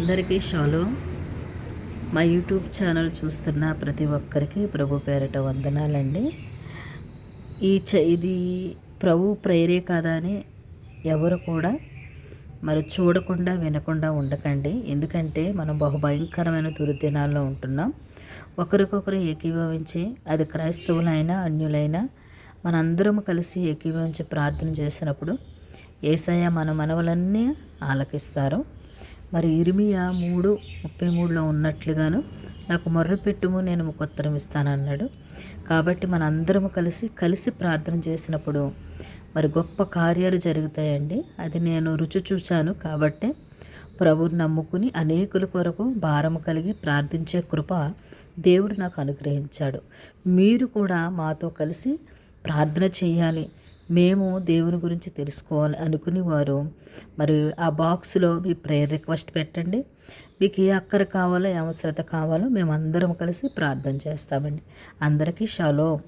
అందరికీ షాలోమ్. మా YouTube channel చూస్తున్న ప్రతి ఒక్కరికి ప్రభు పేరిట వందనాలండి. ఇది ప్రభు ప్రేరే కదా అని ఎవరు కూడా మరి చూడకుండా వినకుండా ఉండకండి. ఎందుకంటే మనం బహుభయంకరమైన దుర్దినాల్లో ఉంటున్నాం. ఒకరికొకరు ఏకీభవించి, అది క్రైస్తవులైనా అన్యులైనా మనందరం కలిసి ఏకీభవించి ప్రార్థన చేసినప్పుడు యేసయ్య మన మనవులన్నీ ఆలకిస్తారు. మరి ఇర్మియా 3:33లో ఉన్నట్లుగాను నాకు మొర్ర పెట్టుము, నేను ఉత్తరం ఇస్తానన్నాడు. కాబట్టి మన అందరము కలిసి ప్రార్థన చేసినప్పుడు మరి గొప్ప కార్యాలు జరుగుతాయండి. అది నేను రుచి చూచాను. కాబట్టి ప్రభువుని నమ్ముకుని అనేకుల కొరకు భారము కలిగి ప్రార్థించే కృప దేవుడు నాకు అనుగ్రహించాడు. మీరు కూడా మాతో కలిసి ప్రార్థన చేయాలి, మేము దేవుని గురించి తెలుసుకోవాలి అనుకుని వారు మరి ఆ బాక్స్లో మీ ప్రేయర్ రిక్వెస్ట్ పెట్టండి. మీకు ఏ అక్కర కావాలో, ఏ అవసరత కావాలో మేము అందరం కలిసి ప్రార్థన చేస్తామండి. అందరికీ షాలోమ్.